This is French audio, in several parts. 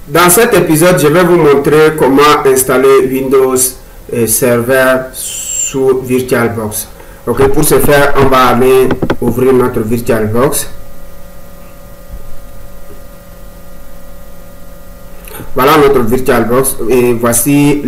Dans cet épisode, je vais vous montrer comment installer Windows Server sous VirtualBox. Ok, pour ce faire, on va aller ouvrir notre VirtualBox. Voilà notre VirtualBox et voici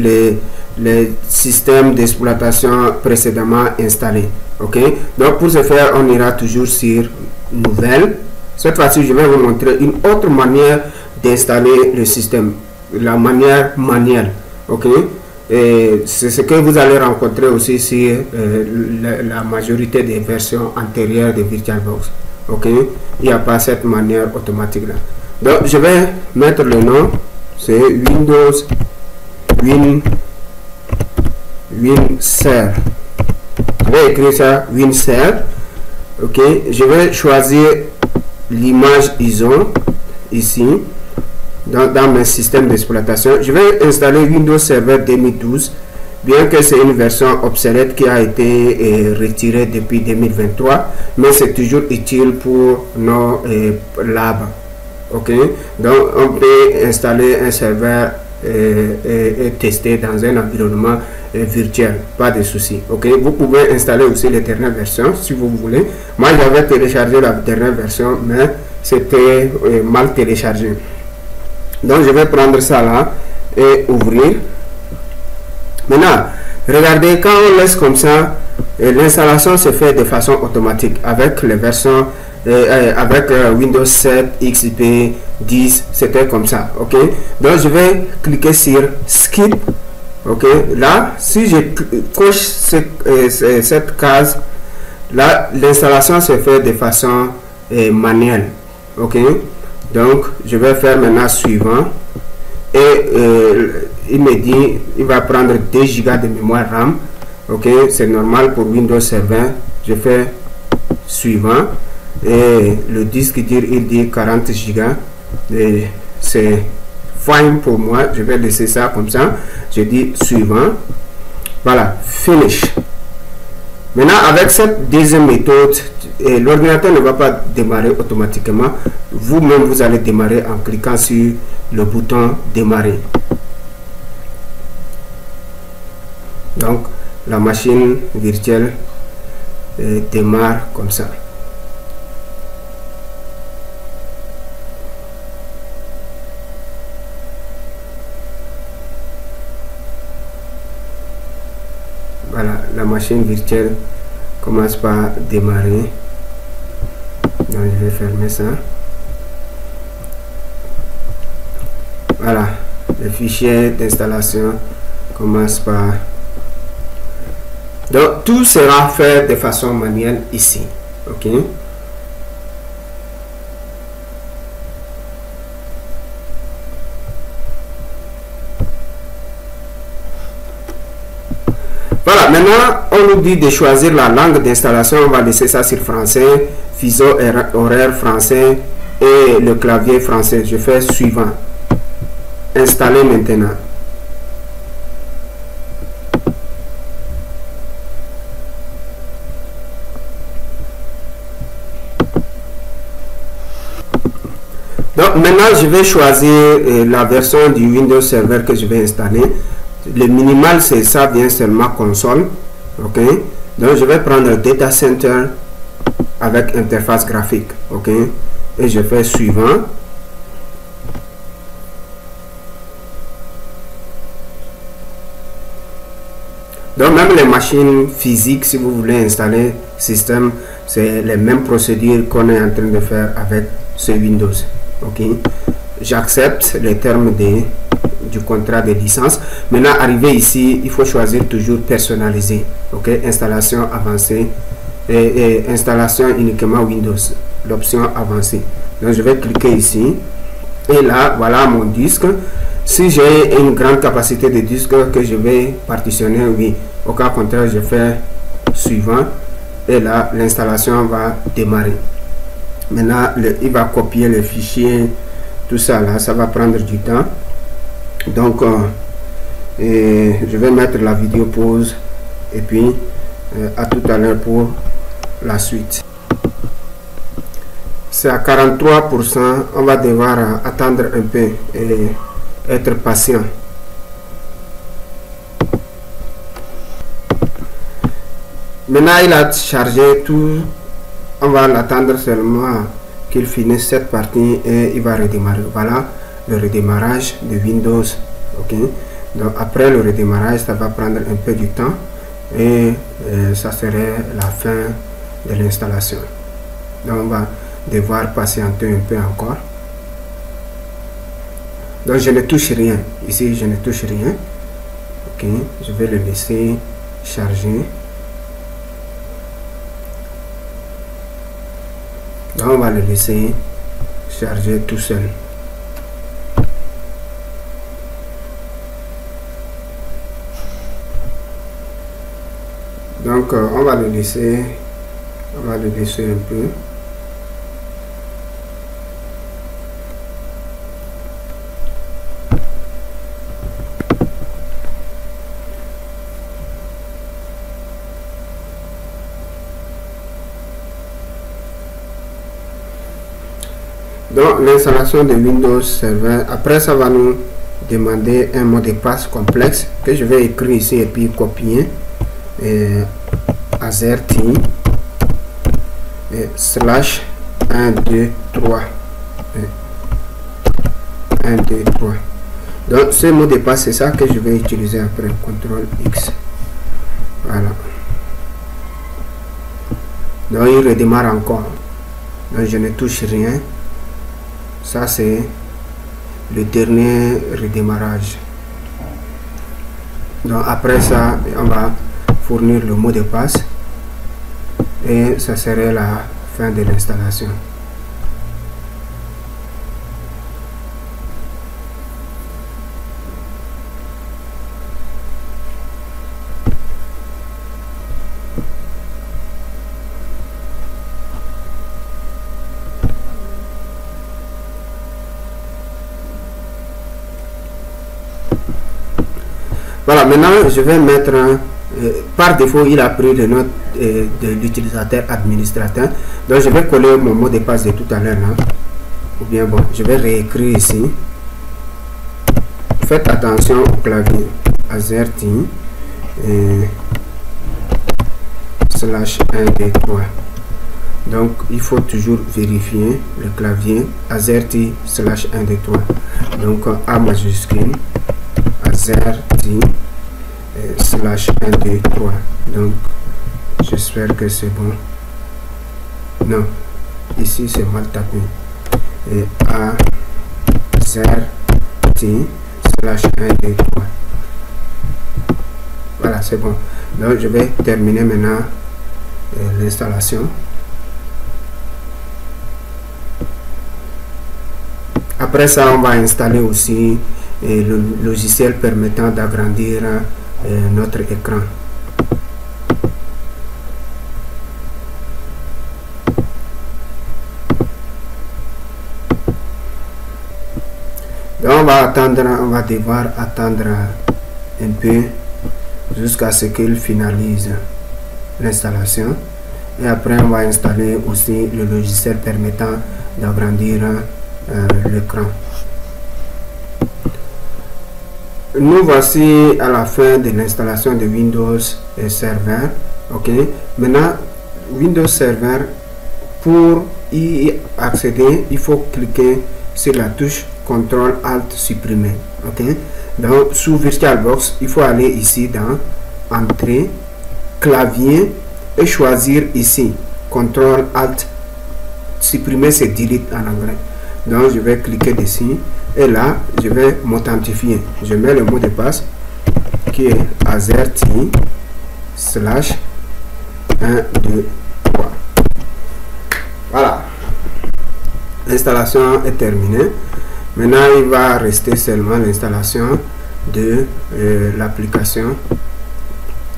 les systèmes d'exploitation précédemment installés. Ok, donc pour ce faire, on ira toujours sur Nouvelle. Cette fois-ci, je vais vous montrer une autre manière d'installer le système, la manière manuelle. Ok, et c'est ce que vous allez rencontrer aussi sur la majorité des versions antérieures de VirtualBox. Ok, il n'y a pas cette manière automatique là. Donc je vais mettre le nom, c'est Windows WinSer. Je vais écrire ça WinSer. Ok, je vais choisir l'image ISO ici dans mes systèmes d'exploitation. Je vais installer Windows Server 2012, bien que c'est une version obsolète qui a été retirée depuis 2023, mais c'est toujours utile pour nos labs. Ok, donc on peut installer un serveur et tester dans un environnement virtuel, pas de souci. Ok, vous pouvez installer aussi les dernières versions si vous voulez. Moi j'avais téléchargé la dernière version, mais c'était mal téléchargé. Donc je vais prendre ça là et ouvrir. Maintenant, regardez, quand on laisse comme ça, l'installation se fait de façon automatique avec les versions avec Windows 7, XP, 10, c'était comme ça. Ok, donc je vais cliquer sur Skip. Ok, là, si je coche cette case, là, l'installation se fait de façon manuelle. Ok, donc je vais faire maintenant suivant et il me dit il va prendre 2 Go de mémoire RAM. Ok, c'est normal pour Windows Server. Je fais suivant et le disque dur il dit 40 Go et c'est fine pour moi. Je vais laisser ça comme ça. Je dis suivant. Voilà, finish. Maintenant, avec cette deuxième méthode, l'ordinateur ne va pas démarrer automatiquement. Vous-même, vous allez démarrer en cliquant sur le bouton démarrer. Donc, la machine virtuelle démarre comme ça. Voilà, la machine virtuelle commence par démarrer. Donc je vais fermer ça. Voilà, le fichier d'installation commence par... Donc tout sera fait de façon manuelle ici. Ok. Voilà, maintenant on nous dit de choisir la langue d'installation. On va laisser ça sur français, fuseau horaire français et le clavier français. Je fais suivant. Installer maintenant. Donc maintenant je vais choisir la version du Windows Server que je vais installer. Le minimal, c'est ça, vient seulement console. Ok, donc je vais prendre Data Center avec interface graphique. Ok, et je fais suivant. Donc même les machines physiques, si vous voulez installer système, c'est les mêmes procédures qu'on est en train de faire avec ce Windows. Ok, j'accepte les termes du contrat de licence. Maintenant, arrivé ici, il faut choisir toujours personnalisé. Ok, installation avancée et installation uniquement Windows, l'option avancée. Donc je vais cliquer ici et là, voilà mon disque. Si j'ai une grande capacité de disque que je vais partitionner, oui. Au cas contraire, je fais suivant et là, l'installation va démarrer. Maintenant, il va copier le fichier, tout ça là, ça va prendre du temps. Donc, je vais mettre la vidéo pause et puis à tout à l'heure pour la suite. c'est à 43%. On va devoir attendre un peu et être patient. Maintenant, il a chargé tout. On va l'attendre seulement qu'il finisse cette partie et il va redémarrer. Voilà le redémarrage de Windows. Ok. Donc après le redémarrage, ça va prendre un peu du temps et ça serait la fin de l'installation. Donc on va devoir patienter un peu encore. Donc je ne touche rien. Ici, je ne touche rien. Ok. Je vais le laisser charger. Donc on va le laisser charger tout seul. Donc on va le laisser un peu. Donc l'installation de Windows Server, après ça va nous demander un mot de passe complexe que je vais écrire ici et puis copier. AZERTY slash 1 2 3 1 2 3. Donc ce mot de passe, c'est ça que je vais utiliser après. CTRL X. Voilà. Donc il redémarre encore. Donc je ne touche rien. Ça c'est le dernier redémarrage. Donc après ça, on va fournir le mot de passe et ça serait la fin de l'installation. Voilà, maintenant je vais mettre par défaut il a pris le nom de l'utilisateur administrateur, donc je vais coller mon mot de passe de tout à l'heure là, ou bien bon, je vais réécrire ici. Faites attention au clavier. AZERTY slash 1 2 3. Donc il faut toujours vérifier le clavier. AZERTY slash 1 2 3. Donc A majuscule, AZERTY slash 1 2 3. Donc j'espère que c'est bon. Non, ici c'est mal tapé. Et AZERTY slash 1 2 3. Voilà, c'est bon. Donc je vais terminer maintenant l'installation. Après ça, on va installer aussi le logiciel permettant d'agrandir notre écran. Donc on va devoir attendre un peu jusqu'à ce qu'il finalise l'installation. Et après on va installer aussi le logiciel permettant d'agrandir l'écran. Nous voici à la fin de l'installation de Windows Server. Ok, maintenant Windows Server, pour y accéder il faut cliquer sur la touche CTRL ALT supprimer. Ok, donc sous VirtualBox il faut aller ici dans Entrée, clavier et choisir ici CTRL ALT supprimer, c'est delete en anglais. Donc je vais cliquer dessus et là je vais m'authentifier. Je mets le mot de passe qui est AZERTY slash 1 2 3. Voilà, l'installation est terminée. Maintenant il va rester seulement l'installation de l'application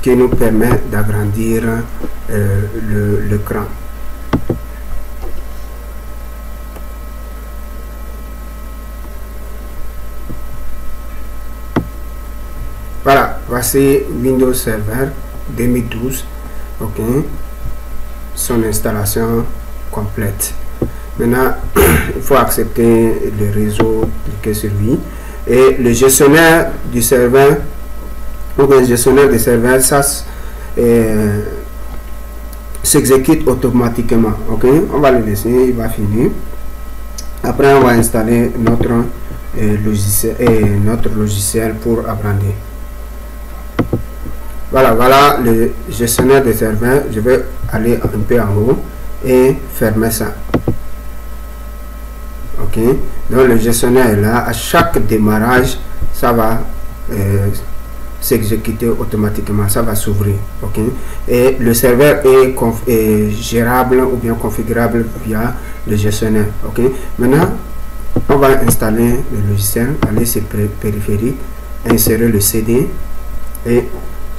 qui nous permet d'agrandir l'écran. Voilà, voici Windows Server 2012. Ok, son installation complète. Maintenant, il faut accepter le réseau, cliquer sur lui. Et le gestionnaire du serveur, ou le gestionnaire des serveurs, ça s'exécute automatiquement. Ok, on va le laisser, il va finir. Après, on va installer notre logiciel pour agrandir. Voilà le gestionnaire des serveurs. Je vais aller un peu en haut et fermer ça. Ok, donc le gestionnaire est là. À chaque démarrage, ça va s'exécuter automatiquement, ça va s'ouvrir. Ok, et le serveur est gérable ou bien configurable via le gestionnaire. Ok, maintenant on va installer le logiciel, aller sur périphérique, insérer le CD et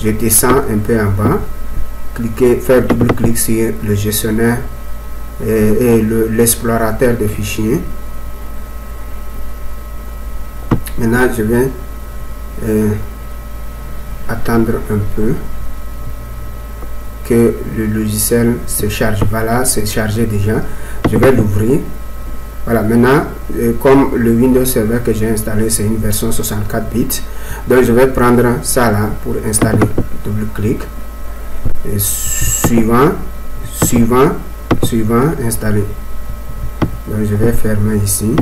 je descends un peu en bas, faire double clic sur le gestionnaire et l'explorateur de fichiers. Maintenant je vais attendre un peu que le logiciel se charge. Voilà, c'est chargé déjà. Je vais l'ouvrir. Voilà, maintenant comme le Windows Server que j'ai installé c'est une version 64 bits, donc je vais prendre ça là pour installer. Double clic et suivant, installer. Donc je vais fermer ici.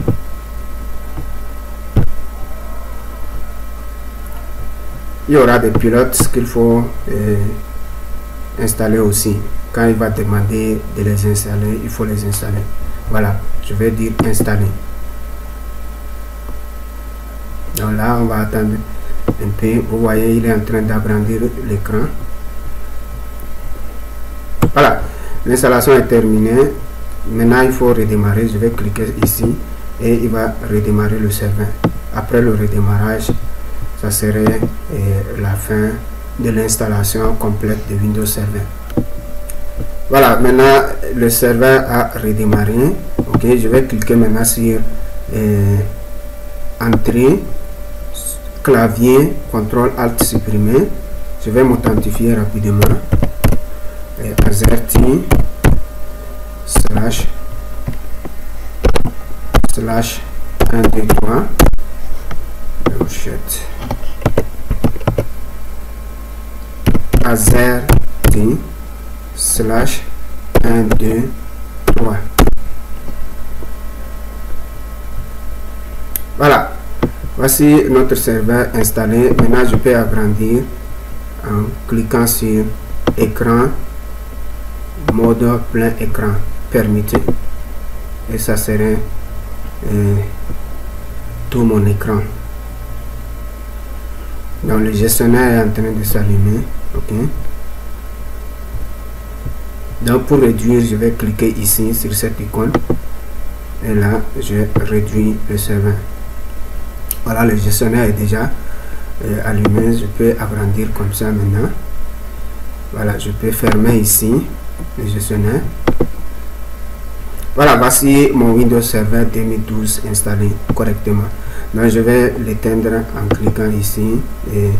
Il y aura des pilotes qu'il faut installer aussi. Quand il va demander de les installer, il faut les installer. Voilà, je vais dire installer. Donc là, on va attendre un peu. Vous voyez, il est en train d'agrandir l'écran. Voilà, l'installation est terminée. Maintenant, il faut redémarrer. Je vais cliquer ici et il va redémarrer le serveur. Après le redémarrage, ça serait la fin de l'installation complète de Windows Server. Voilà, maintenant le serveur a redémarré. Ok, je vais cliquer maintenant sur entrée, clavier, CTRL ALT supprimer. Je vais m'authentifier rapidement. AZERTY // 1 2 3 AZERTY /1 2 3. Voilà, voici notre serveur installé. Maintenant je peux agrandir en cliquant sur écran, mode plein écran permitté, et ça serait tout mon écran. Donc le gestionnaire est en train de s'allumer. Ok, donc pour réduire, je vais cliquer ici sur cette icône et là je réduis le serveur. Voilà, le gestionnaire est déjà allumé. Je peux agrandir comme ça maintenant. Voilà, je peux fermer ici le gestionnaire. Voilà, voici mon Windows Server 2012 installé correctement. Donc je vais l'éteindre en cliquant ici et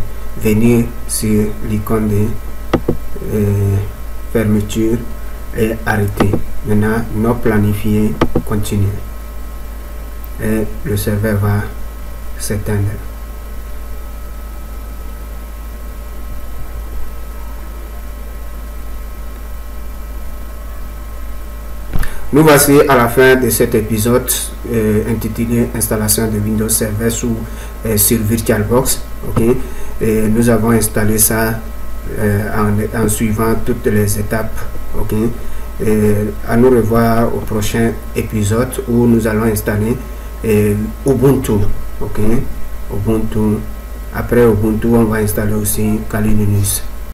venir sur l'icône de fermeture et arrêter. Maintenant, non planifié, continuer. Et le serveur va s'éteindre. Nous voici à la fin de cet épisode intitulé installation de Windows Server sur VirtualBox. Okay? Et nous avons installé ça en suivant toutes les étapes. Okay? Et à nous revoir au prochain épisode où nous allons installer Ubuntu. Okay? Ubuntu. Après Ubuntu, on va installer aussi Kali Linux.